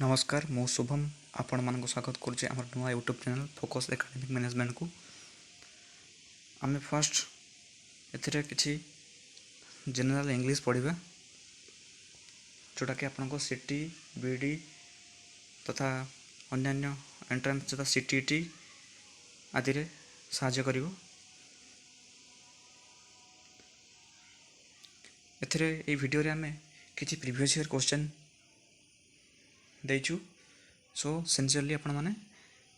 नमस्कार मु शुभम आपण मानक स्वागत करुचे आम नुआ YouTube channel focus academic management को आम फर्स्ट ए कि जनरल इंग्लिश पढ़ा जोटा कि आपको सीटी बीडी तथा अन्य एंट्रेंस तथा सीटीटी आदि साहाय्य करिवो। एथिरे ए वीडियो रे आमे किछि प्रीवियस ईयर क्वेश्चन देइछु। सो सिंसियरली आपण माने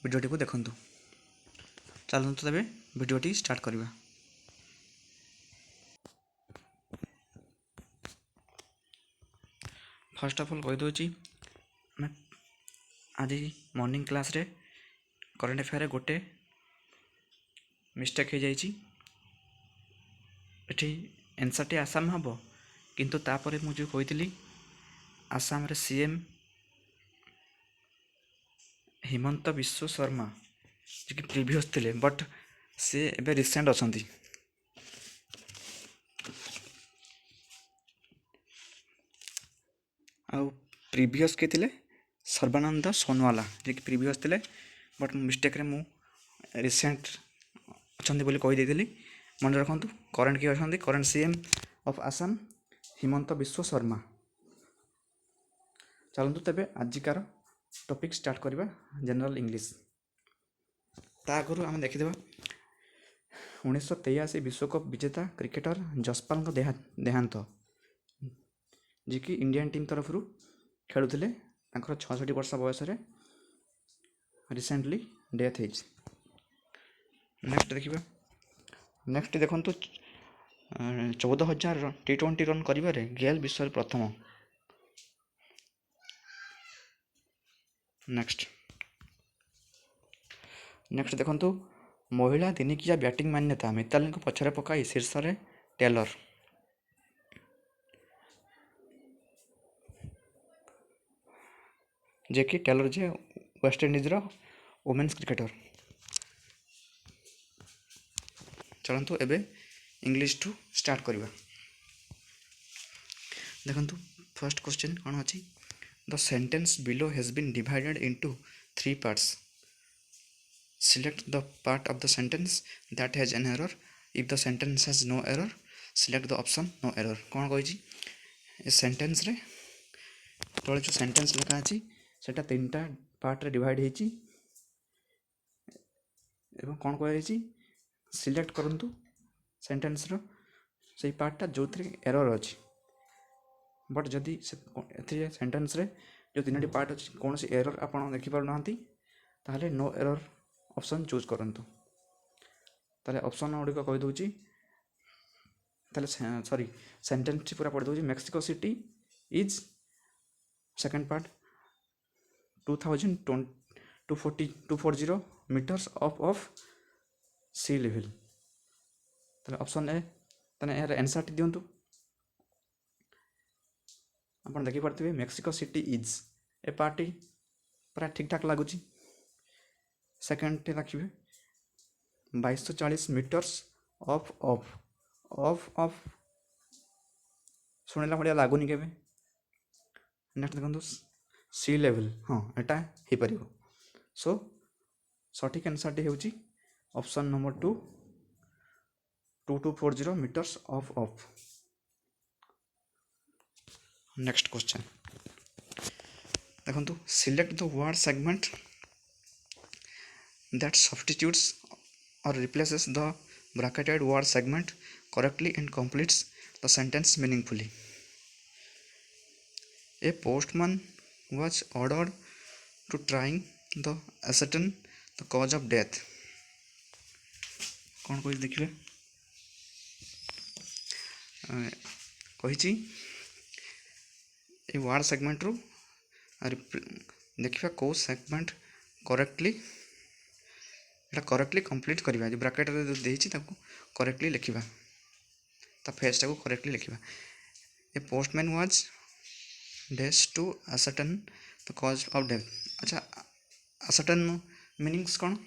वीडियोटी को देखंतु। चलନ୍ତୁ तबे वीडियोटी स्टार्ट करिवा। फर्स्ट ऑफ ऑल कहि दोची मैं आज मॉर्निंग क्लास रे करंट अफेयर रे गोटे मिस्टेक हो जाइछि। एठी आंसर टी आसाम हबो किंतु तापरे मु जो कहितली आसाम रे सीएम हिमंत विश्व शर्मा जो कि प्रीवियस थे बट से एबे रिसेंट अछंती। आउ प्रीवियस के थिले सर्बानंद सोनवाला जो कि प्रीवियस थे बट मिस्टेक रे मु रिसेंट अछंती बोली कहि देइथिली। मन रखंतु करंट के अछंती current CM of Assam Himanta Biswa Sarma. चलନ୍ତୁ तबे आजिकार टॉपिक स्टार्ट करवा जनरल इंग्लिश। ता आगु आम देखिदेबा 1983 विश्वकप विजेता क्रिकेटर जसपाल देहांत जी कि इंडियन टीम तरफ खेलुले 66 वर्ष बयस रिसेंटली डेथ है। नेक्स्ट देखिए नेक्स्ट देखो 14,000 T20 रन कर गेल विश्व प्रथम। नेक्स्ट देखो महिला दिनिकिया बैटिंग मान्यता मिताली को पछरे पकाई शीर्ष रे टेलर। जे कि टेलर जे वेस्ट इंडीज रो वुमेन्स क्रिकेटर। चलନ୍ତୁ एबे इंग्लिश टू स्टार्ट करवा। देखंतु फर्स्ट क्वेश्चन कौन अछि the sentence below has been divided into 3 parts. Select the part of the sentence that has an error. If the sentence has no error, select the option no error. कौन कही a sentence रे तले जो sentence लिखा अछि सेटा तीनटा part रे डिवाइड हेछि एवं कौन कहि छि सिलेक्ट करंतु सेंटेंस रो सेही पार्टटा जोथरे एरर अछि। बट जदि एथि सेंटेंस रे जो तीनटी पार्ट अछि कौन सी एरर आपण देखि पार नांती ताले नो एरर ऑप्शन चूज करंतु। ताले ऑप्शन गुड़िक कहि दउची ताले सॉरी सेंटेंस पूरा पढ़ दउची Mexico City is second part 240 metres of sea level. ताले ऑप्शन ए ताने यार आंसर टी दियंतु। आपण देखि पारथिबे Mexico City is a party पूरा ठीक ठाक लागुची। सेकेंड टे रखिए 2240 metres of of of of शुणिला भाया लगुनि के। नेक्स्ट देखो सी लेवल हाँ एटा हो पार। सो सठिक आंसर टी होची option number 2 2240 metres of of. Next question देखो select the word segment that substitutes or replaces the bracketed word segment correctly and completes the sentence meaningfully. A postman was ordered to trying the ascertain the cause of death. कौन कहि देखिए कहिछि a word segment रू देखिए को segment correctly complete करवा जो bracket रे देछि ताको करेक्टली लिखिबा ता फेस टाको करेक्टली लिखिबा। A postman was dash to ascertain the cause of death. अच्छा ascertain मीनिंग्स कौन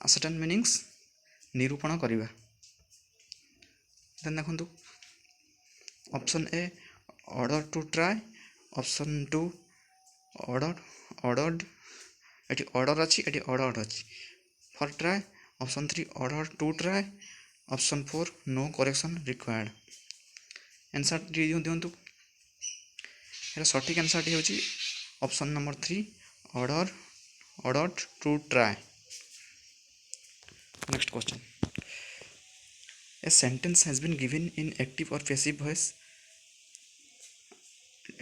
ascertain मीनिंग्स निरूपण करवा। देन देखंतु option A order to try option 2 order ordered এটি অর্ডার ଅଛି এটি অর্ডার ଅଛି for try option 3 order to try option 4 no correction required ଆନ୍ସର୍ଟି ଦିଅନ୍ତୁ ଏହାର ସଠିକ୍ ଆନ୍ସର୍ଟି ହେଉଛି option number 3 order to try next question A sentence has been given in active or passive voice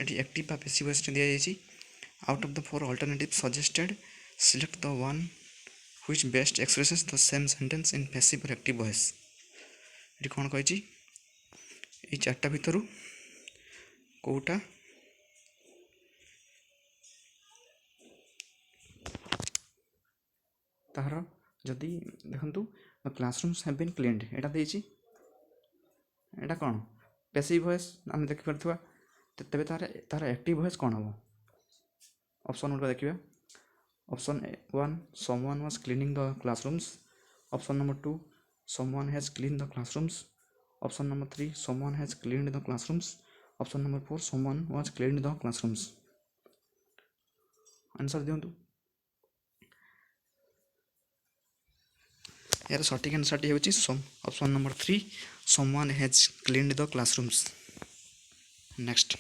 ଏଠି active ବା passive voice ଦିଆଯାଇଛି out of the four alternatives suggested select the one which best expresses the same sentence in passive or active voice ଏଠି କ'ଣ କହିଛି ଏଇ ଚାରିଟା ଭିତରୁ କେଉଁଟା ତାହାର ଯଦି ଦେଖନ୍ତୁ କ୍ଲାସରୁମ୍ସ ହ୍ୟାଭ୍ ବିନ୍ କ୍ଲିନ୍ଡ ଏଇଟା ଦେଇଛି ଏଇଟା କ'ଣ ପାସିଭ୍ ଭଏସ୍ ଆମେ ଦେଖିପାରୁଥିବା ତେବେ ତାର ଆକ୍ଟିଭ୍ ଭଏସ୍ କ'ଣ ହେବ ଅପସନ୍ ଗୁଡ଼ିକ ଦେଖିବା option 1 someone was cleaning the classrooms option number 2 someone has cleaned the classrooms option number 3 someone has cleaned the classrooms option number 4 someone was cleaned the classrooms answer दियंतु यार सठिक आंसरटी होची option number 3 someone has cleaned the classrooms next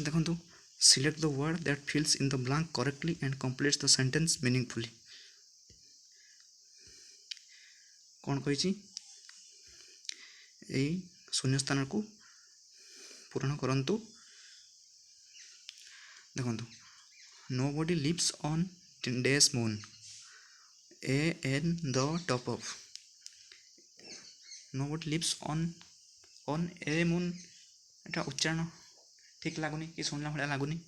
देखंतु select the word that fills in the blank correctly and completes the sentence meaningfully कौन कही यही शून्य स्थान को पूरण करंतु देखंतु nobody lives on days moon an the top of nobody lives on a moon एटा उच्चारण ठीक लगुनि कि शुणला भाया लगुनि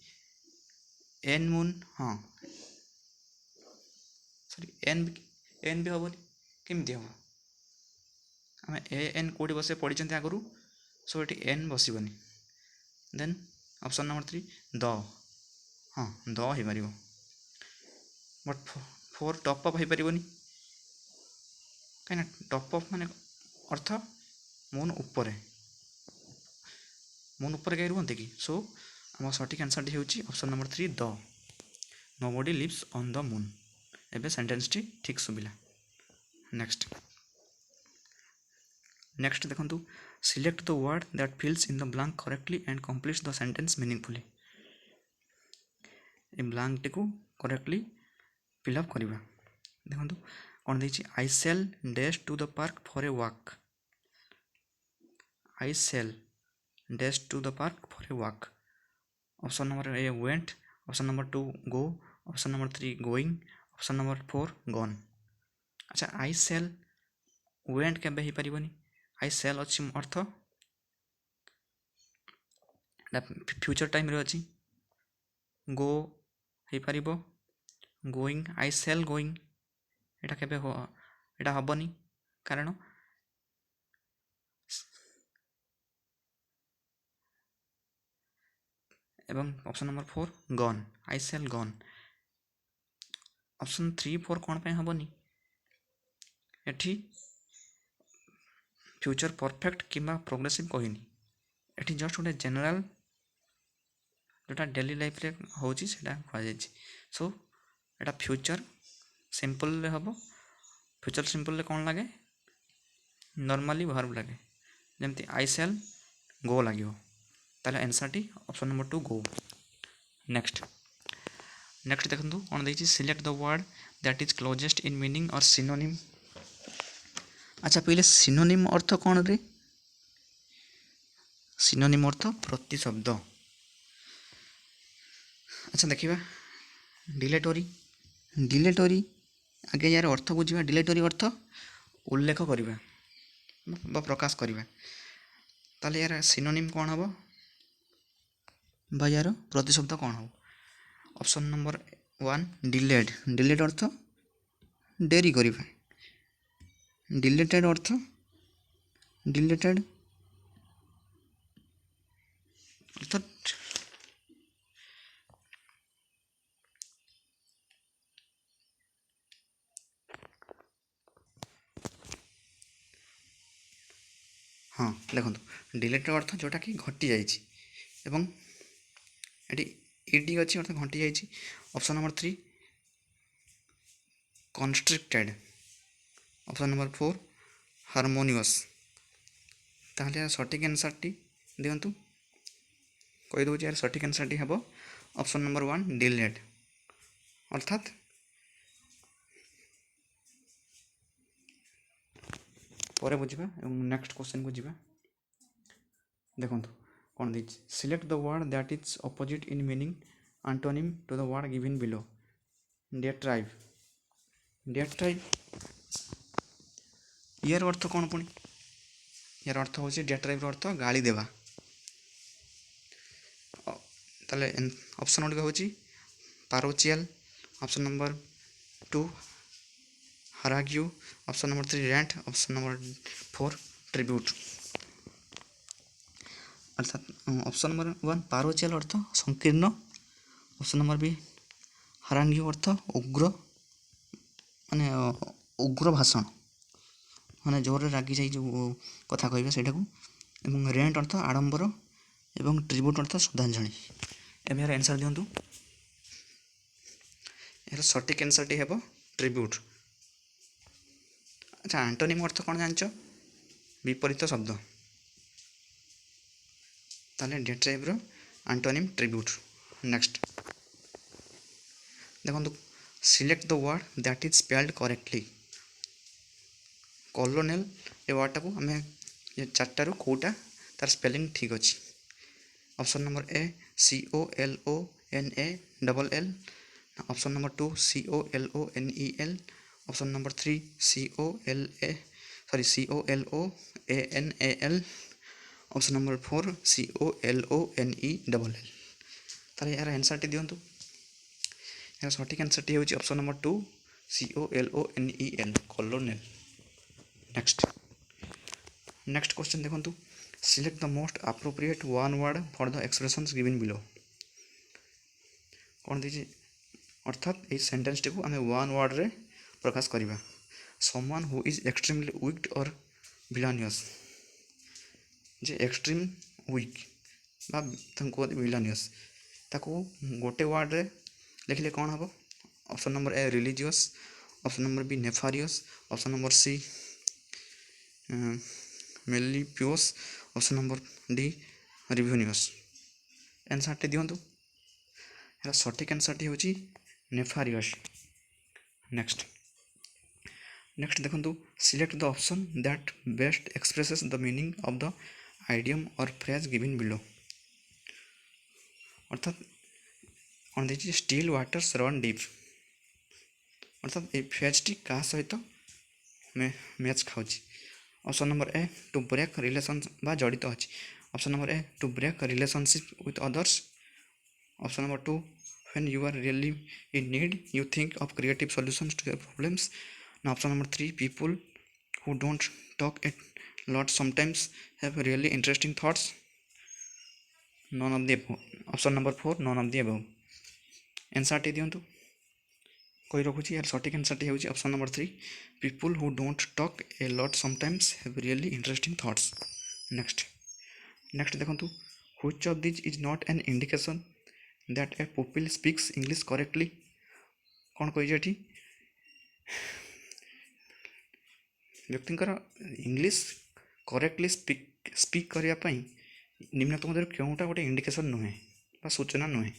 एन मून हाँ सॉरी एन भी हम केमती हम आम एन कौटी बस पढ़ी आगु सो ये एन बसबनी देन ऑप्शन नंबर 3 द हाँ द हो पार बट 4 टॉप अप हो पार कहीं टॉप अप मान अर्थ मून उपर कहीं रुहते कि सो आम सठिक आंसर होची option number 3 the nobody lives on the moon एबे सेंटेंस टी ठीक सुबिला नेक्स्ट देखंतु select the word that fills in the blank correctly and completes the sentence meaningfully ए ब्लैंक टी को करेक्टली फिलअप करवा देखंतु कौन देछि I sell dash to the park for a walk I sell dash to the park for a walk option number A went option number 2 go option number 3 going option number 4 gone अच्छा I shall went केबे ही परिबनी I shall अछि अर्थ future time रे अछि go he परिबो going I shall going एटा केबे हो एटा हबनी कारण एवं option number 4 gun आई cell gun option 3 4 कौन पे हबनी एठी फ्यूचर परफेक्ट किंबा प्रोग्रेसिव कहनी एठी जस्ट गोटे जनरल जोटा डेली लाइफ रे होची सेटा कहा जाय सो एटा फ्यूचर सिंपल रे हबो फ्यूचर सिंपल रे कौन लगे नॉर्मली वर्ब लगे जेमती आई सेल गो लागियो ताले आंसर टी ऑप्शन नंबर 2 गो नेक्स्ट देखंतु कोन देछि select the word that is closest in meaning or synonym अच्छा पहले सिनोनिम अर्थ कोन रे सिनोनिम अर्थ प्रतिशब्द अच्छा देखिबा डिलेटरी आगे यार अर्थ बुझिबा डिलेटरी अर्थ उल्लेख करिबा बा प्रकाश करिबा ताले यार सिनोनिम कोन हबो यार प्रतिशब्द कौन हो ऑप्शन नंबर 1 डिलेड अर्थ डेरी करिबा डिलेटेड अर्थ हाँ देखो डिलेटेड अर्थ जोटा कि घटी जाइए ଏଠି ଇଡି ଅଛି ଅର୍ଥାତ୍ ଘଣ୍ଟି ଯାଇଛି। Option number 3 constricted. Option number 4 harmonious. ତାହେଲେ ଏହାର ସଠିକ୍ ଆନ୍ସର୍ଟି ଦିଅନ୍ତୁ। କହିଦେଉଛି ଏହାର ସଠିକ୍ ଆନ୍ସର୍ଟି ହେବ ଅପସନ୍ ନମ୍ବର 1 ଡିଲେଡ୍। ଅର୍ଥାତ୍ ପରେ ବୁଝିବା ଏବଂ ନେକ୍ସଟ କ୍ୱେଶ୍चनକୁ ଯିବା। ଦେଖନ୍ତୁ କ'ଣ ଦେଇଛି, select the word that is opposite in meaning antonym to the word given below. Diatribe. Diatribe ইয়ার অর্থ କ'ଣ ପୁଣି? ইয়ার অর্থ ହେଉଛି ଡେଟ୍ରାଇଭ୍ର ଅର୍ଥ ଗାଳି ଦେବା। ତାହେଲେ ଅପସନ୍ ଗୁଡ଼ିକ ହେଉଛି parochial, option number 2 harangue, option number 3 rent, option number 4 tribute. अर्थात ऑप्शन नंबर 1 पारोचियल अर्थ संकीर्ण, ऑप्शन नंबर बी हारांगी अर्थ उग्र माने उग्र भाषण माने जोर रागी जाई जो कथा कहबे सेटा को, एवं रेंट अर्थ आडंबर एवं ट्रिब्यूट अर्थ श्रद्धांजलि। एबे यार आंसर दियंतु। यार सटीक आंसर टी हेबो ट्रिब्यूट। अच्छा एंटोनिम अर्थ कोन जानचो? विपरीत शब्द। ताले डेट्राइव रो एंटोनिम ट्रिब्यूट। नेक्स्ट देखो select the word that is spelled correctly. Colonel ए वर्डटा को आम चार्टारू कौटा तार स्पेलिंग ठीक अच्छी। Option number A COLONALL, option number 2 COLONEL, option number 3 COLOANAL, option number 4 COLONELL। ताले यार आंसर टी दियंतु। यार सठिक आंसर टी होची option number 2 COLONEL colonel. Next question देखंतु, select the most appropriate one word for the expressions given below. कौन दीजिए अर्थात ये सेंटेंस टी को आम वन वर्ड रे प्रकाश करिबा। Someone who is extremely weak और विलानियस। जे एक्सट्रीम वीक बा तंको विलानियस ताको गोटे वर्ड रे लिखले कौन हम? Option number A religious, option number B nefarious, option number C मेलिपियस, ऑप्शन नंबर डी रिव्यूनियस। आंसर टी दियंतु। यार सठिक आंसर टी होची नेफारियस। नेक्स्ट देखंतु, select the option that best expresses the meaning of the idiom और फ्रेज गिवन बिलो। अर्थात कौन देखिए स्टिल वाटर्स रन डीप। अर्थात ये फ्रेज टी क्या सहित मैच खाऊँ। Option number A to break relation बा जड़ित अच्छी। Option number A to break relationship with others, option number 2 when you are really in need you think of creative solutions to your problems, option number 3 people who don't talk at lot sometimes have really interesting thoughts, none of the above. Option number 4 none of the above. Answer टी दियंतु। कही रखुची यार सठिक answer टी होची option number 3 people who don't talk a lot sometimes have really interesting thoughts. Next देखंतु, which of this is not an indication that a pupil speaks English correctly. कौन कही एठी व्यक्तिंकर इंग्लिश करेक्टली स्पीक करने निम्नतम मध्य क्योंटा गोटे indication नुहे सूचना नुहे।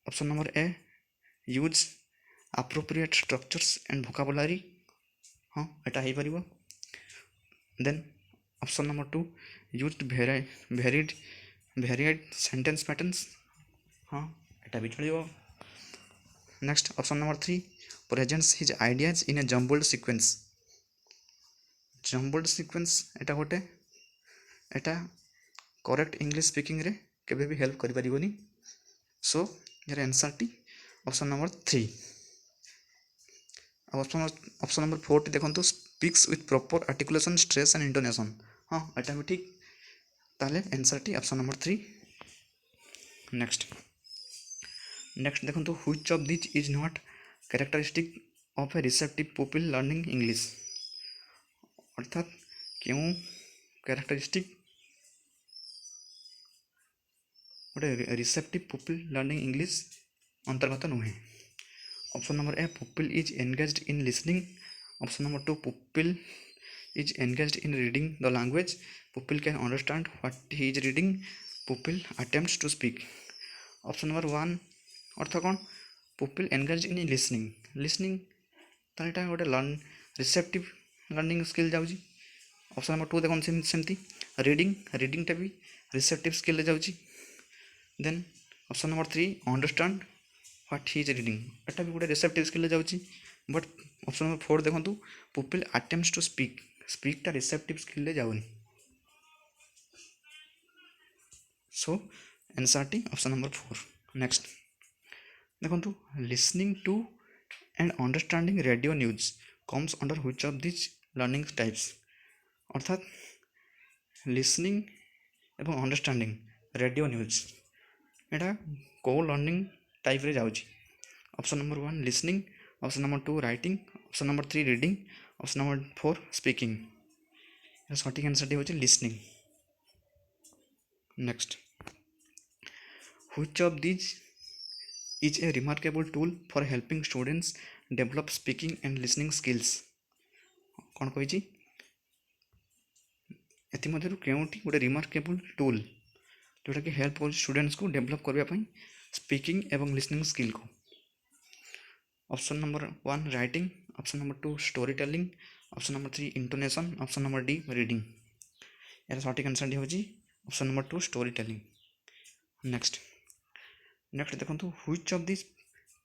Option number A use appropriate structures and vocabulary, हाँ एटा हो पार। Then option number 2 use varied sentence patterns, हाँ एटा भी चलो। Next option number 3 presents his ideas in a jumbled sequence. Jumbled sequence एटा गोटे एटा करेक्ट इंग्लिश स्पीकिंग रे केबे भी हेल्प करि परिबोनी। सो यार आंसर टी ऑप्शन नंबर 3। ऑप्शन नंबर 4 टी देखंतु, speaks with proper articulation stress and intonation, हाँ एटा भी ठीक। ताले आंसर टी ऑप्शन नंबर 3। नेक्स्ट देखंतु, which of this is not characteristic of a receptive pupil learning English. अर्थात क्यों कैरेक्टरिस्टिक गोटे रिसेप्टिव पुपिल लर्निंग इंग्लिश अंतर्गत नुहे। Option number A pupil is engaged in listening. Option number 2 pupil is engaged in reading the language. Pupil can understand what he is reading. Pupil attempts to speak. Option number 1 अर्थ कौन? Pupil engage in listening. Listening तो यहाँ गोटे learn receptive learning skill जाऊँगी। Option number 2 देखो सेमती reading. रीडिंगटा भी रिसेप्टिव स्किल जाऊँगी। Then option number 3 understand what he is reading, एटा भी गोटे रिसेप्टिव स्किल जाऊँगी। बट ऑप्शन नंबर 4 देखो पुपिल अटेम्प्ट्स टू स्पीक, स्पीकटा रिसेप्टिव स्किल जाऊनी। सो आंसर टी ऑप्शन नंबर 4। नेक्स्ट देखो listening to and understanding radio news comes under which of this learning types. अर्थात लिसनिंग एवं अंडरस्टैंडिंग रेडियो न्यूज एटा को learning type रे जाउची। Option number 1 listening, option number 2 writing, option number 3 reading, option number 4 speaking. सठिक answer टी होची listening. Next which of this is a remarkable tool for helping students develop speaking and listening skills। कौन कही एमध्यु केउटी गोटे remarkable tool जोटा कि help कर students को डेवलप करने स्पीकिंग एवं लिसनिंग स्किल को। Option number 1 writing, option number 2 story telling, option number 3 intonation, option number D reading. यार सठिक आंसर टी होची option number 2 story telling. Next देखो which of this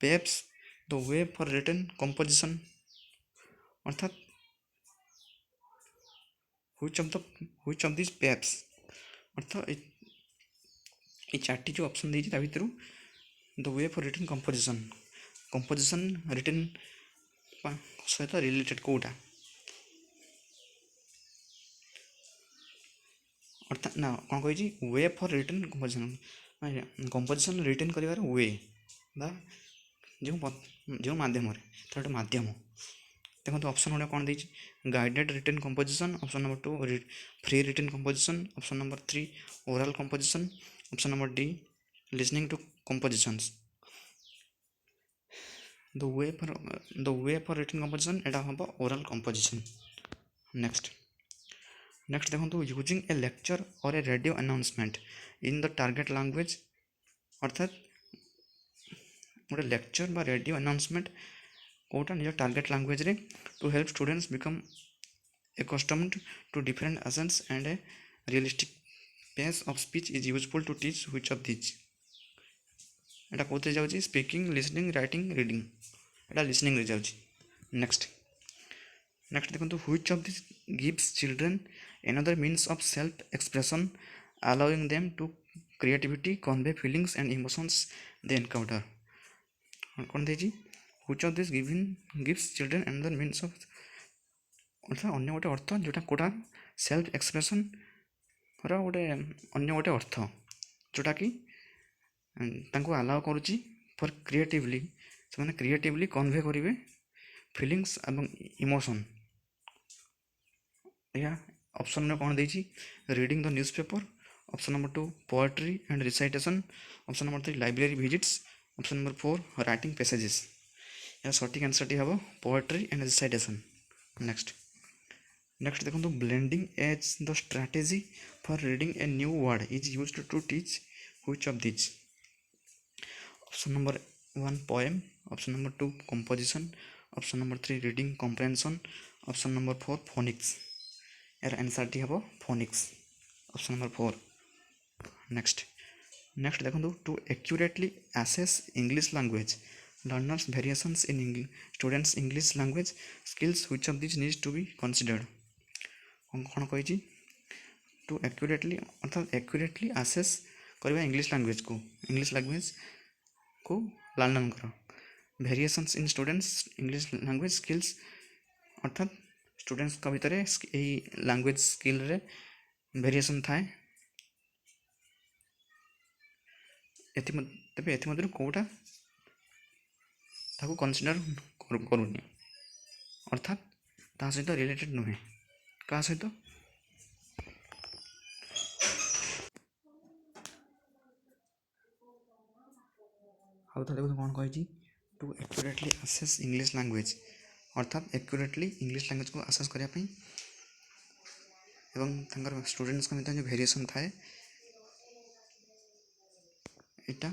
paves the way for written composition. अर्थात which of this paves अर्थात ये चार्टी जो ऑप्शन देती भितर the way for written composition, composition written सहित रिलेटेड कोटा। अर्थात ना कौन कही वे for written composition, composition written कर वे बा जो माध्यम तो गोटे माध्यम। देखो ऑप्शन गुड़ा कौन देती guided written composition, option number 2 free written composition, option number 3 oral composition, option number D listening to compositions. The way for written composition एटा हम ओरल कंपोजिशन। नेक्स्ट देखो यूजिंग ए लेक्चर और a radio announcement in the target language. अर्थात गोटे lecture बा radio announcement कोटा निज target language रे to help students become accustomed to different accents and a realistic pace of speech is useful to teach which of these। एटा कोते जाउची speaking, listening, writing, reading. एटा listening रे जाउची। Next देखो which of this gives children another means of self expression allowing them to creativity convey feelings and emotions they encounter। कौन देजी which of this gives children another means of अर्थात अन्य गोटे अर्थ जोटा कोटा सेल्फ एक्सप्रेशन गोटे अन्य गोटे अर्थ जोटा कि अलाउ करुच्ची फॉर क्रिएटिवली से क्रिएटिवली कन्वे करेंगे फिलिंग्स एवं इमोशन। या ऑप्शन में कौन देती reading the newspaper, option number 2 poetry and recitation, option number 3 library visits, option number 4 writing passages. या सठिक आंसर टी हम पोएट्री एंड रिसाइटेशन। नेक्स्ट देखो blending as the strategy for reading a new word is used to teach which of this. Option number 1 poem, option number 2 composition, option number 3 reading comprehension, option number 4 phonics. यार answer टी हम phonics option number 4। Next देखो to accurately assess English language learners variations in students English language skills which of this needs to be considered. कौन कही to accurately अर्थात accurately assess करवा English language को learner कर variations in students English language skills अर्थात students का भितर यही लैंग्वेज स्किल रे वेरिएशन थाए। तेज एमध्य कौटा ताको कनसीडर करूनी अर्थात ता सहित रिलेटेड नुहे क्या सहित आउ थे देखो कौन कही to accurately assess English language अर्थात एक्यूरेटली इंग्लिश लैंग्वेज को आसेस करने एवं तंकर स्टूडेंट्स को जो वेरिएशन थाए इटा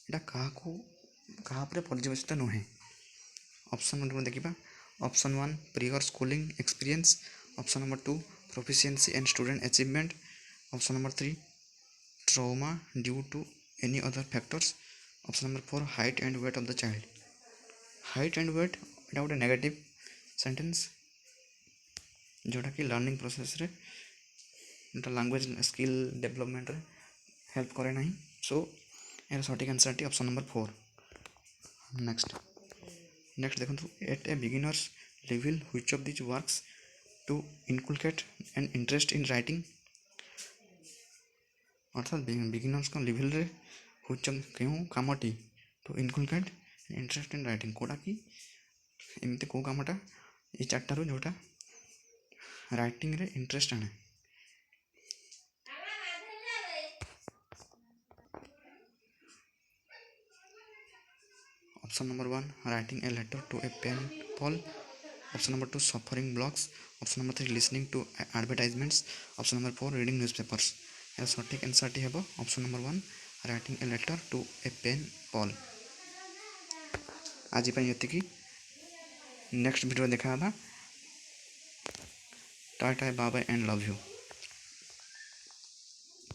इटा क्या पर्यवेसित नुहे। ऑप्शन नंबर देखा option 1 prior schooling experience, option number 2 proficiency and student achievement, option number 3 trauma due to any other factors, option number 4 height and weight of the child. Height and weight यहाँ गोटे negative sentence जोटा कि learning process रे language skill development रे help करे ना। So यार सठिक आंसर टी ऑप्शन नंबर 4। नेक्स्ट देखो at a beginner's level which of this works to inculcate an interest in writing अर्थात बिगिनर्स लेवल रे व्हिच क्यों कामटी to inculcate interest in writing कोटा कि एमती कौ कामटा ये चार्टारू जोटा राइटिंग रे इंटरेस्ट आने। Option number 1 writing a letter to a pen pal, option number 2 surfing blogs, option number 3 listening to advertisements, option number 4 reading newspapers. यार सठिक आंसर टी है option number 1 writing a letter to a pen pal. आज ये next video देखा था। Tata bye bye and love you.